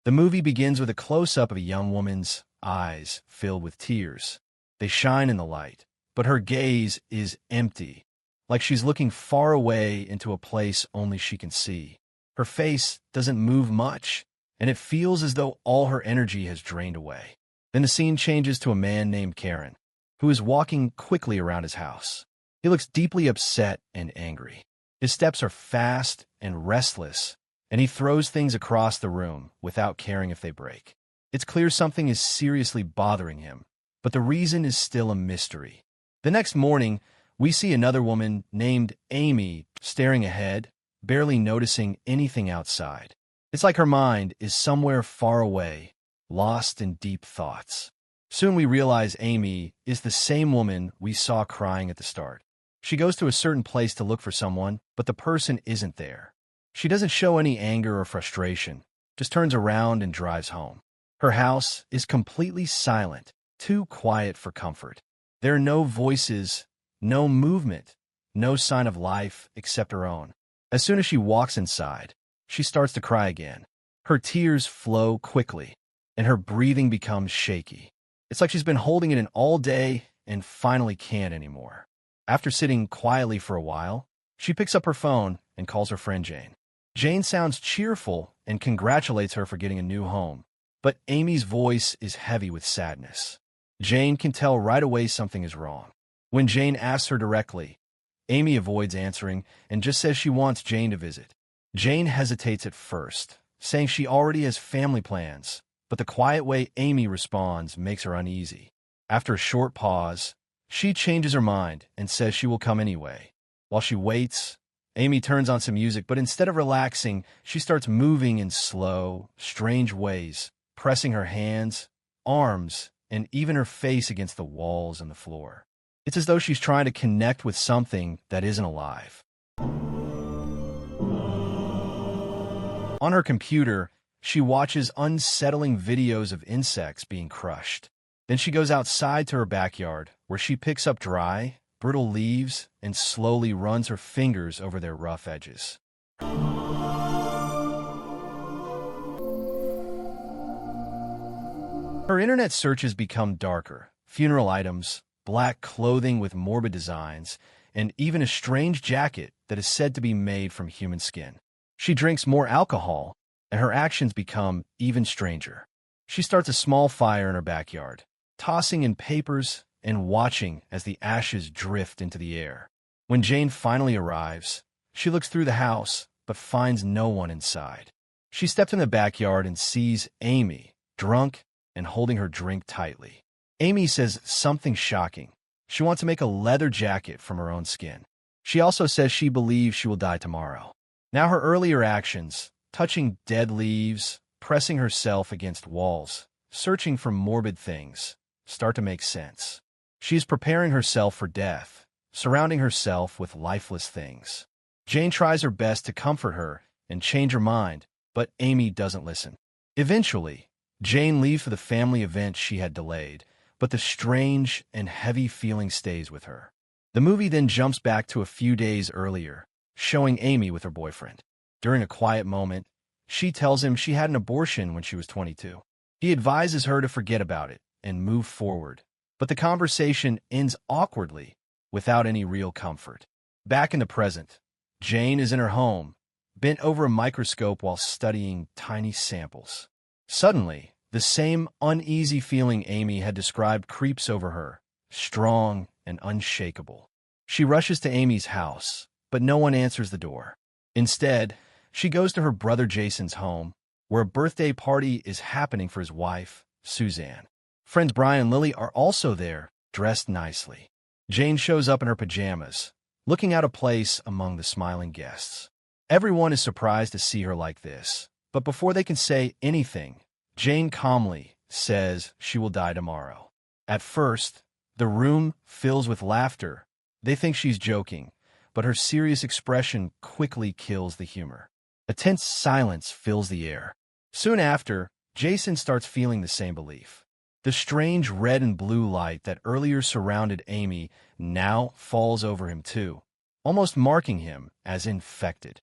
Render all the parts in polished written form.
The movie begins with a close-up of a young woman's eyes filled with tears. They shine in the light, but her gaze is empty, like she's looking far away into a place only she can see. Her face doesn't move much, and it feels as though all her energy has drained away. Then the scene changes to a man named Karen, who is walking quickly around his house. He looks deeply upset and angry. His steps are fast and restless, and he throws things across the room without caring if they break. It's clear something is seriously bothering him, but the reason is still a mystery. The next morning, we see another woman named Amy staring ahead, barely noticing anything outside. It's like her mind is somewhere far away, lost in deep thoughts. Soon we realize Amy is the same woman we saw crying at the start. She goes to a certain place to look for someone, but the person isn't there. She doesn't show any anger or frustration, just turns around and drives home. Her house is completely silent, too quiet for comfort. There are no voices, no movement, no sign of life except her own. As soon as she walks inside, she starts to cry again. Her tears flow quickly, and her breathing becomes shaky. It's like she's been holding it in all day and finally can't anymore. After sitting quietly for a while, she picks up her phone and calls her friend Jane. Jane sounds cheerful and congratulates her for getting a new home, but Amy's voice is heavy with sadness. Jane can tell right away something is wrong. When Jane asks her directly, Amy avoids answering and just says she wants Jane to visit. Jane hesitates at first, saying she already has family plans, but the quiet way Amy responds makes her uneasy. After a short pause, she changes her mind and says she will come anyway. While she waits, Amy turns on some music, but instead of relaxing, she starts moving in slow, strange ways, pressing her hands, arms, and even her face against the walls and the floor. It's as though she's trying to connect with something that isn't alive. On her computer, she watches unsettling videos of insects being crushed. Then she goes outside to her backyard, where she picks up dry, brittle leaves and slowly runs her fingers over their rough edges. Her internet searches become darker. Funeral items, black clothing with morbid designs, and even a strange jacket that is said to be made from human skin. She drinks more alcohol, and her actions become even stranger. She starts a small fire in her backyard, tossing in papers and watching as the ashes drift into the air. When Jane finally arrives, she looks through the house, but finds no one inside. She steps in the backyard and sees Amy, drunk and holding her drink tightly. Amy says something shocking. She wants to make a leather jacket from her own skin. She also says she believes she will die tomorrow. Now her earlier actions, touching dead leaves, pressing herself against walls, searching for morbid things, start to make sense. She is preparing herself for death, surrounding herself with lifeless things. Jane tries her best to comfort her and change her mind, but Amy doesn't listen. Eventually, Jane leaves for the family event she had delayed, but the strange and heavy feeling stays with her. The movie then jumps back to a few days earlier, showing Amy with her boyfriend. During a quiet moment, she tells him she had an abortion when she was 22. He advises her to forget about it and move forward, but the conversation ends awkwardly, without any real comfort. Back in the present, Jane is in her home, bent over a microscope while studying tiny samples. Suddenly, the same uneasy feeling Amy had described creeps over her, strong and unshakable. She rushes to Amy's house, but no one answers the door. Instead, she goes to her brother Jason's home, where a birthday party is happening for his wife, Suzanne. Friends Brian and Lily are also there, dressed nicely. Jane shows up in her pajamas, looking out of place among the smiling guests. Everyone is surprised to see her like this, but before they can say anything, Jane calmly says she will die tomorrow. At first, the room fills with laughter. They think she's joking, but her serious expression quickly kills the humor. A tense silence fills the air. Soon after, Jason starts feeling the same belief. The strange red and blue light that earlier surrounded Amy now falls over him too, almost marking him as infected.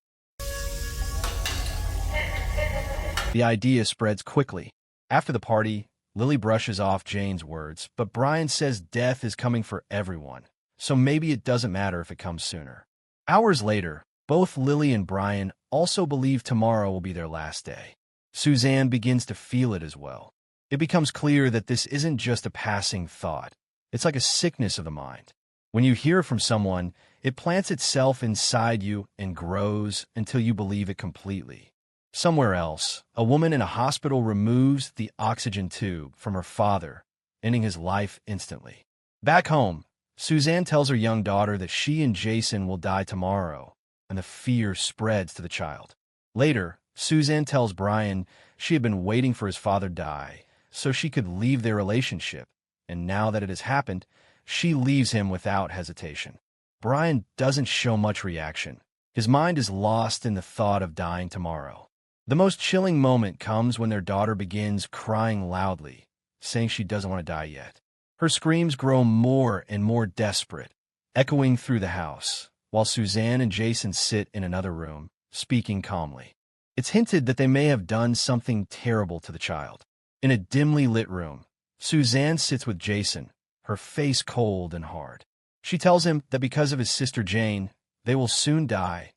The idea spreads quickly. After the party, Lily brushes off Jane's words, but Brian says death is coming for everyone, so maybe it doesn't matter if it comes sooner. Hours later, both Lily and Brian also believe tomorrow will be their last day. Suzanne begins to feel it as well. It becomes clear that this isn't just a passing thought. It's like a sickness of the mind. When you hear from someone, it plants itself inside you and grows until you believe it completely. Somewhere else, a woman in a hospital removes the oxygen tube from her father, ending his life instantly. Back home, Suzanne tells her young daughter that she and Jason will die tomorrow, and the fear spreads to the child. Later, Suzanne tells Brian she had been waiting for his father to die so she could leave their relationship, and now that it has happened, she leaves him without hesitation. Brian doesn't show much reaction. His mind is lost in the thought of dying tomorrow. The most chilling moment comes when their daughter begins crying loudly, saying she doesn't want to die yet. Her screams grow more and more desperate, echoing through the house, while Suzanne and Jason sit in another room, speaking calmly. It's hinted that they may have done something terrible to the child. In a dimly lit room, Suzanne sits with Jason, her face cold and hard. She tells him that because of his sister Jane, they will soon die,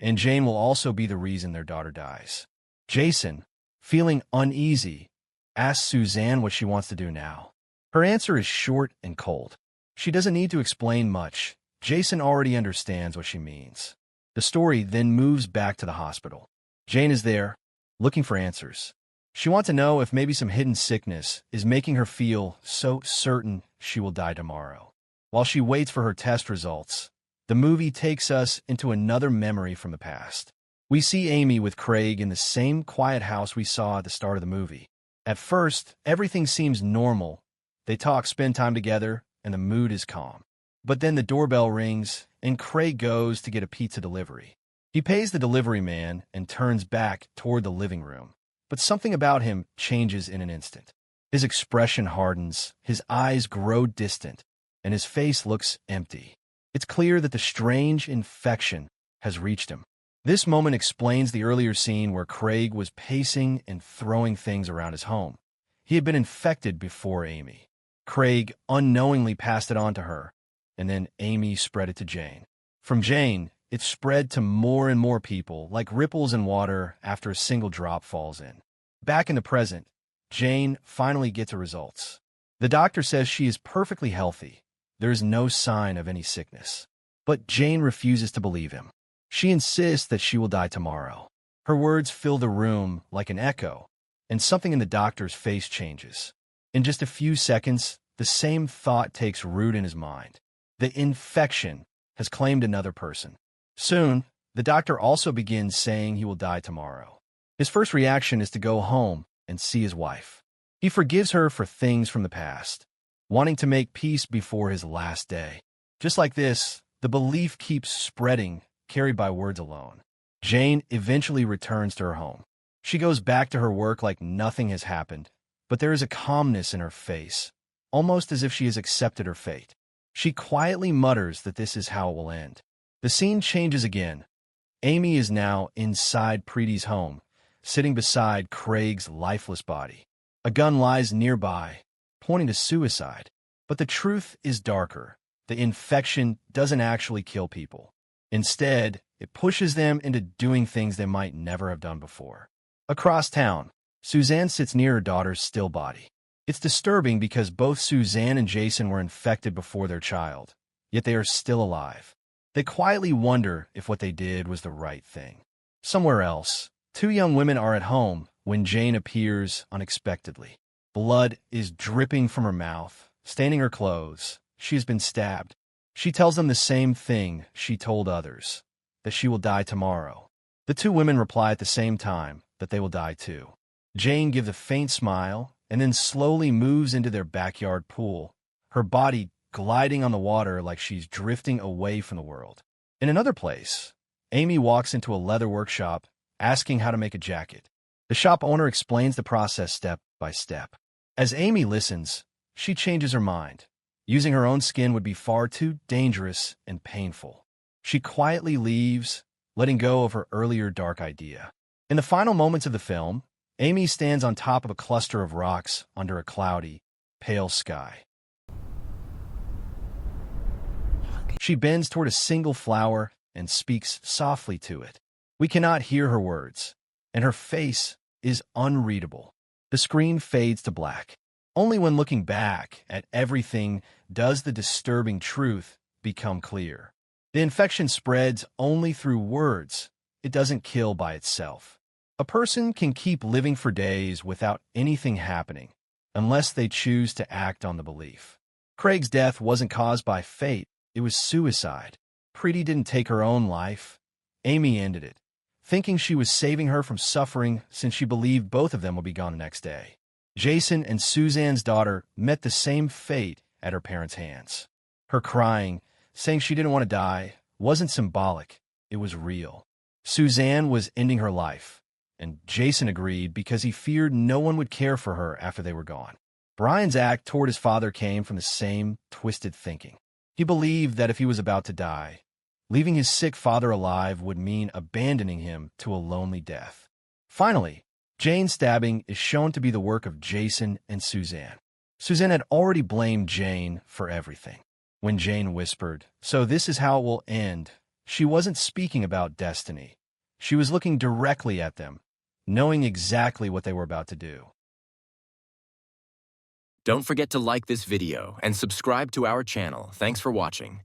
and Jane will also be the reason their daughter dies. Jason, feeling uneasy, asks Suzanne what she wants to do now. Her answer is short and cold. She doesn't need to explain much. Jason already understands what she means. The story then moves back to the hospital. Jane is there, looking for answers. She wants to know if maybe some hidden sickness is making her feel so certain she will die tomorrow. While she waits for her test results, the movie takes us into another memory from the past. We see Amy with Craig in the same quiet house we saw at the start of the movie. At first, everything seems normal. They talk, spend time together, and the mood is calm. But then the doorbell rings, and Craig goes to get a pizza delivery. He pays the delivery man and turns back toward the living room. But something about him changes in an instant. His expression hardens, his eyes grow distant, and his face looks empty. It's clear that the strange infection has reached him. This moment explains the earlier scene where Craig was pacing and throwing things around his home. He had been infected before Amy. Craig unknowingly passed it on to her, and then Amy spread it to Jane. From Jane, it spread to more and more people, like ripples in water after a single drop falls in. Back in the present, Jane finally gets her results. The doctor says she is perfectly healthy. There is no sign of any sickness. But Jane refuses to believe him. She insists that she will die tomorrow. Her words fill the room like an echo, and something in the doctor's face changes. In just a few seconds, the same thought takes root in his mind. The infection has claimed another person. Soon, the doctor also begins saying he will die tomorrow. His first reaction is to go home and see his wife. He forgives her for things from the past, wanting to make peace before his last day. Just like this, the belief keeps spreading, carried by words alone. Jane eventually returns to her home. She goes back to her work like nothing has happened, but there is a calmness in her face, almost as if she has accepted her fate. She quietly mutters that this is how it will end. The scene changes again. Amy is now inside Preeti's home, sitting beside Craig's lifeless body. A gun lies nearby, pointing to suicide. But the truth is darker. The infection doesn't actually kill people. Instead, it pushes them into doing things they might never have done before. Across town, Suzanne sits near her daughter's still body. It's disturbing because both Suzanne and Jason were infected before their child, yet they are still alive. They quietly wonder if what they did was the right thing. Somewhere else, two young women are at home when Jane appears unexpectedly. Blood is dripping from her mouth, staining her clothes. She has been stabbed. She tells them the same thing she told others, that she will die tomorrow. The two women reply at the same time that they will die too. Jane gives a faint smile and then slowly moves into their backyard pool, her body gliding on the water like she's drifting away from the world. In another place, Amy walks into a leather workshop asking how to make a jacket. The shop owner explains the process step by step. As Amy listens, she changes her mind. Using her own skin would be far too dangerous and painful. She quietly leaves, letting go of her earlier dark idea. In the final moments of the film, Amy stands on top of a cluster of rocks under a cloudy, pale sky. She bends toward a single flower and speaks softly to it. We cannot hear her words, and her face is unreadable. The screen fades to black. Only when looking back at everything does the disturbing truth become clear. The infection spreads only through words. It doesn't kill by itself. A person can keep living for days without anything happening, unless they choose to act on the belief. Craig's death wasn't caused by fate. It was suicide. Preeti didn't take her own life. Amy ended it, thinking she was saving her from suffering since she believed both of them would be gone the next day. Jason and Suzanne's daughter met the same fate at her parents' hands. Her crying, saying she didn't want to die, wasn't symbolic. It was real. Suzanne was ending her life, and Jason agreed because he feared no one would care for her after they were gone. Brian's act toward his father came from the same twisted thinking. He believed that if he was about to die, leaving his sick father alive would mean abandoning him to a lonely death. Finally, Jane's stabbing is shown to be the work of Jason and Suzanne. Suzanne had already blamed Jane for everything. When Jane whispered, "So this is how it will end," she wasn't speaking about destiny. She was looking directly at them, knowing exactly what they were about to do. Don't forget to like this video and subscribe to our channel. Thanks for watching.